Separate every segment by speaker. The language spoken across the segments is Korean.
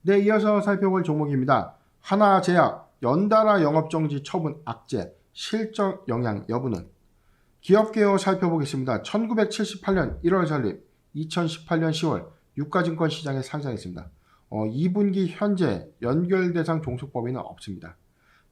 Speaker 1: 네, 이어서 살펴볼 종목입니다. 하나제약 연달아 영업정지 처분 악재 실적 영향 여부는 기업 개요 살펴보겠습니다. 1978년 1월 설립, 2018년 10월 유가증권 시장에 상장했습니다. 2분기 현재 연결 대상 종속법인은 없습니다.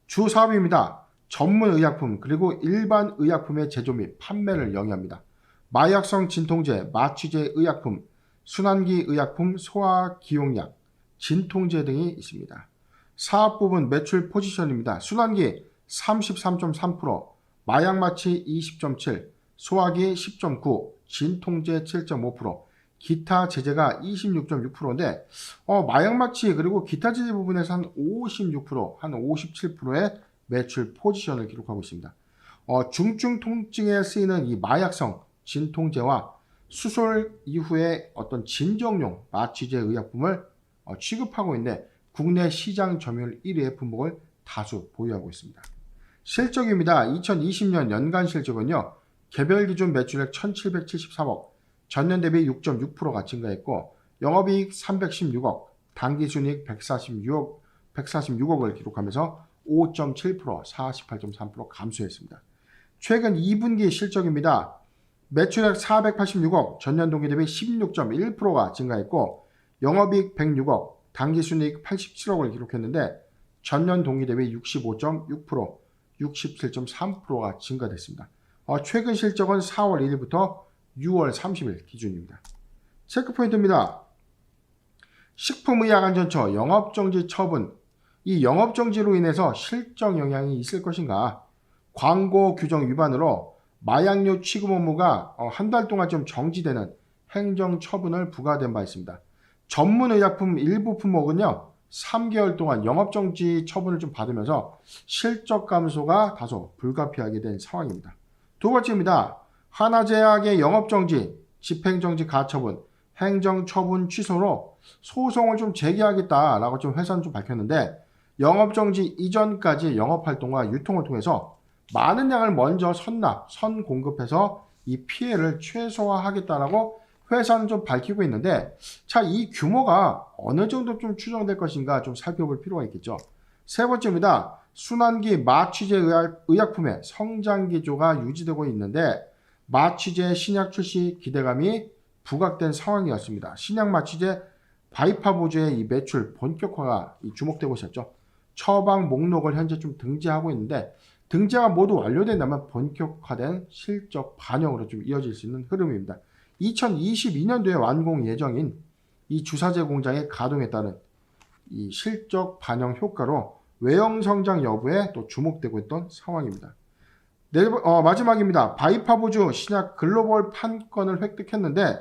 Speaker 1: 주 사업입니다. 전문 의약품 그리고 일반 의약품의 제조 및 판매를 영위합니다. 마약성 진통제, 마취제 의약품, 순환기 의약품, 소화기용약, 진통제 등이 있습니다. 사업 부분 매출 포지션입니다. 순환기 33.3%, 마약마취 20.7%, 소화기 10.9%, 진통제 7.5%, 기타 제재가 26.6%인데 마약마취 그리고 기타 제재 부분에서 한 56%, 한 57%의 매출 포지션을 기록하고 있습니다. 중증 통증에 쓰이는 이 마약성 진통제와 수술 이후에 어떤 진정용 마취제 의약품을 취급하고 있는데 국내 시장 점유율 1위의 품목을 다수 보유하고 있습니다. 실적입니다. 2020년 연간 실적은요. 개별 기준 매출액 1773억, 전년 대비 6.6%가 증가했고 영업이익 316억, 당기순이익 146억을 기록하면서 5.7%, 48.3% 감소했습니다. 최근 2분기 실적입니다. 매출액 486억, 전년 동기 대비 16.1%가 증가했고 영업이익 106억, 당기순이익 87억을 기록했는데 전년 동기 대비 65.6%, 67.3%가 증가됐습니다. 최근 실적은 4월 1일부터 6월 30일 기준입니다. 체크포인트입니다. 식품의약안전처 영업정지 처분, 이 영업정지로 인해서 실적 영향이 있을 것인가? 광고 규정 위반으로 마약류 취급 업무가 한 달 동안 좀 정지되는 행정처분을 부과된 바 있습니다. 전문의약품 일부 품목은요 3개월 동안 영업정지 처분을 좀 받으면서 실적 감소가 다소 불가피하게 된 상황입니다. 두 번째입니다. 하나제약의 영업정지, 집행정지 가처분, 행정처분 취소로 소송을 좀 제기하겠다라고 좀 회사는 좀 밝혔는데 영업정지 이전까지 영업활동과 유통을 통해서 많은 양을 먼저 선공급해서 이 피해를 최소화하겠다라고 회사는 좀 밝히고 있는데 자, 이 규모가 어느 정도 좀 추정될 것인가 좀 살펴볼 필요가 있겠죠. 세 번째입니다. 순환기 마취제 의약품의 성장 기조가 유지되고 있는데 마취제 신약 출시 기대감이 부각된 상황이었습니다. 신약 마취제 바이파보주의 이 매출 본격화가 주목되고 있었죠. 처방 목록을 현재 좀 등재하고 있는데 등재가 모두 완료된다면 본격화된 실적 반영으로 좀 이어질 수 있는 흐름입니다. 2022년도에 완공 예정인 이 주사제 공장의 가동에 따른 이 실적 반영 효과로 외형 성장 여부에 또 주목되고 있던 상황입니다. 마지막입니다. 바이파보주 신약 글로벌 판권을 획득했는데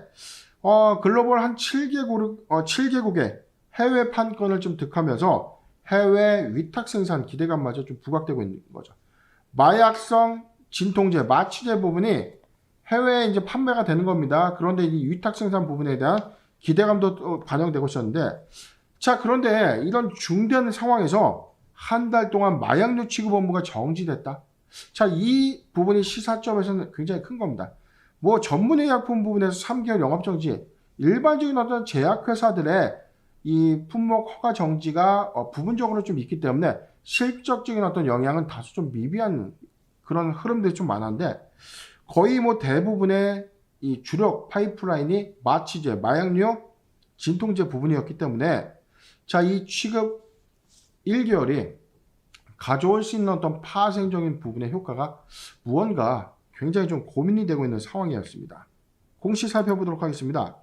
Speaker 1: 글로벌 한 7개국의 해외 판권을 좀 득하면서 해외 위탁 생산 기대감마저 좀 부각되고 있는 거죠. 마약성 진통제, 마취제 부분이 해외에 이제 판매가 되는 겁니다. 그런데 이 위탁 생산 부분에 대한 기대감도 반영되고 있었는데 자, 그런데 이런 중대한 상황에서 한 달 동안 마약류 취급 업무가 정지됐다. 자, 이 부분이 시사점에서는 굉장히 큰 겁니다. 뭐 전문의약품 부분에서 3개월 영업정지, 일반적인 어떤 제약회사들의 이 품목 허가 정지가 부분적으로 좀 있기 때문에 실적적인 어떤 영향은 다소 좀 미비한 그런 흐름들이 좀 많았는데 거의 뭐 대부분의 이 주력 파이프라인이 마취제, 마약류, 진통제 부분이었기 때문에 자, 이 취급 1개월이 가져올 수 있는 어떤 파생적인 부분의 효과가 무언가 굉장히 좀 고민이 되고 있는 상황이었습니다. 공시 살펴보도록 하겠습니다.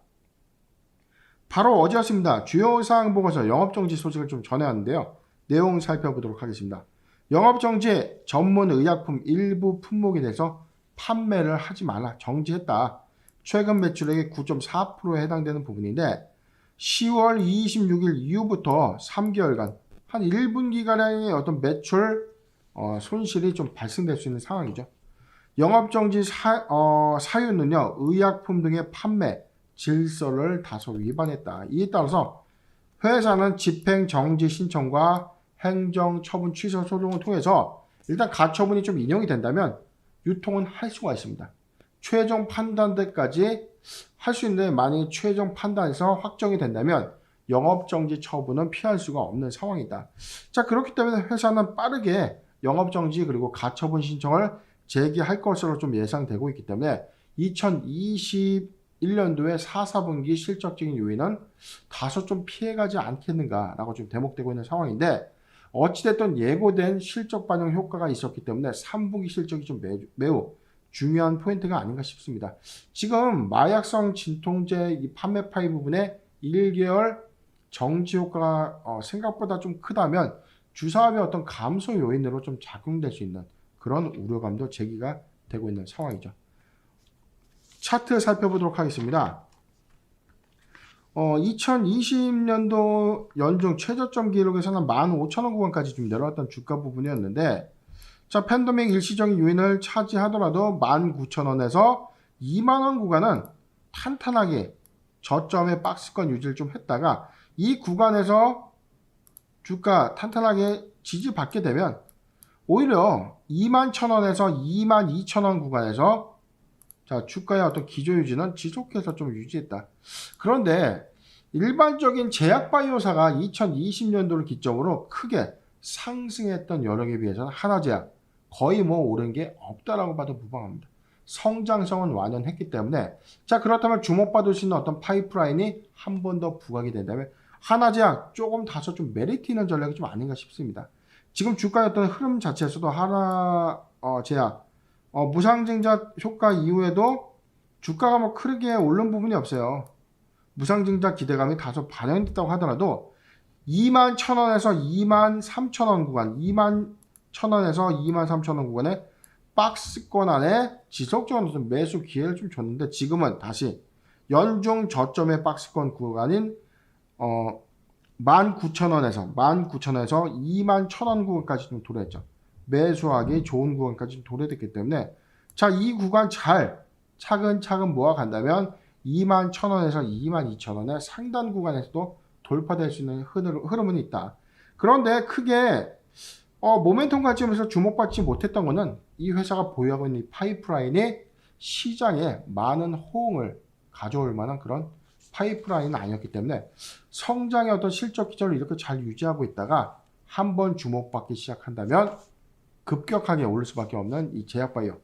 Speaker 1: 바로 어제였습니다. 주요 사항 보고서 영업정지 소식을 좀 전해왔는데요. 내용 살펴보도록 하겠습니다. 영업정지 전문 의약품 일부 품목에 대해서 판매를 하지 말라 정지했다. 최근 매출액의 9.4%에 해당되는 부분인데 10월 26일 이후부터 3개월간 한 1분기가량의 어떤 매출 손실이 좀 발생될 수 있는 상황이죠. 영업정지 사유는요. 의약품 등의 판매 질서를 다소 위반했다. 이에 따라서 회사는 집행정지 신청과 행정처분 취소 소송을 통해서 일단 가처분이 좀 인용이 된다면 유통은 할 수가 있습니다. 최종 판단 때까지 할 수 있는데 만약에 최종 판단에서 확정이 된다면 영업정지 처분은 피할 수가 없는 상황이다. 자, 그렇기 때문에 회사는 빠르게 영업정지 그리고 가처분 신청을 제기할 것으로 좀 예상되고 있기 때문에 2021년도에 4, 4분기 실적적인 요인은 다소 좀 피해가지 않겠는가라고 좀 대목되고 있는 상황인데, 어찌됐든 예고된 실적 반영 효과가 있었기 때문에 3분기 실적이 좀 매우 중요한 포인트가 아닌가 싶습니다. 지금 마약성 진통제 이 판매 파이 부분에 1개월 정지 효과가 생각보다 좀 크다면 주사업의 어떤 감소 요인으로 좀 작용될 수 있는 그런 우려감도 제기가 되고 있는 상황이죠. 차트 살펴보도록 하겠습니다. 2020년도 연중 최저점 기록에서는 15,000원 구간까지 좀 내려왔던 주가 부분이었는데, 자, 팬데믹 일시적인 요인을 차지하더라도 19,000원에서 20,000원 구간은 탄탄하게 저점의 박스권 유지를 좀 했다가 이 구간에서 주가 탄탄하게 지지받게 되면 오히려 21,000원에서 22,000원 구간에서 자, 주가의 어떤 기조 유지는 지속해서 좀 유지했다. 그런데 일반적인 제약바이오사가 2020년도를 기점으로 크게 상승했던 여력에 비해서는 하나제약 거의 뭐 오른 게 없다라고 봐도 무방합니다. 성장성은 완연했기 때문에, 자, 그렇다면 주목받을 수 있는 어떤 파이프라인이 한 번 더 부각이 된다면 하나제약 조금 다소 좀 메리트 있는 전략이 좀 아닌가 싶습니다. 지금 주가의 어떤 흐름 자체에서도 하나제약 무상증자 효과 이후에도 주가가 뭐 크게 오른 부분이 없어요. 무상증자 기대감이 다소 반영됐다고 하더라도 21,000원에서 23,000원 구간, 21,000원에서 23,000원 구간에 박스권 안에 지속적으로 좀 매수 기회를 좀 줬는데, 지금은 다시 연중 저점의 박스권 구간인 19,000원에서 21,000원 구간까지 좀 도래했죠. 매수하기 좋은 구간까지 좀 도래됐기 때문에, 자, 이 구간 잘 차근차근 모아간다면 21,000원에서 22,000원의 상단 구간에서도 돌파될 수 있는 흐름은 있다. 그런데 크게 모멘텀 관점에서 주목받지 못했던 것은 이 회사가 보유하고 있는 이 파이프라인이 시장에 많은 호응을 가져올 만한 그런 파이프라인은 아니었기 때문에 성장의 어떤 실적 기조를 이렇게 잘 유지하고 있다가 한번 주목받기 시작한다면 급격하게 오를 수밖에 없는 이 제약바이오.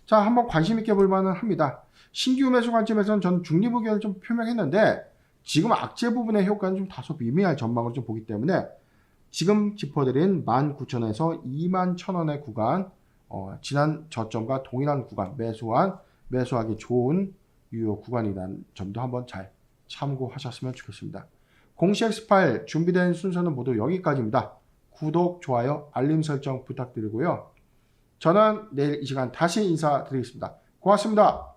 Speaker 1: 자, 한번 관심 있게 볼 만은 합니다. 신규 매수 관점에서는 저는 중립 의견을 좀 표명했는데, 지금 악재 부분의 효과는 좀 다소 미미할 전망을 좀 보기 때문에 지금 짚어드린 19,000원에서 21,000원의 구간, 지난 저점과 동일한 구간 매수하기 좋은 유효 구간이라는 점도 한번 잘 참고하셨으면 좋겠습니다. 공시 X8 준비된 순서는 모두 여기까지입니다. 구독, 좋아요, 알림 설정 부탁드리고요. 저는 내일 이 시간 다시 인사드리겠습니다. 고맙습니다.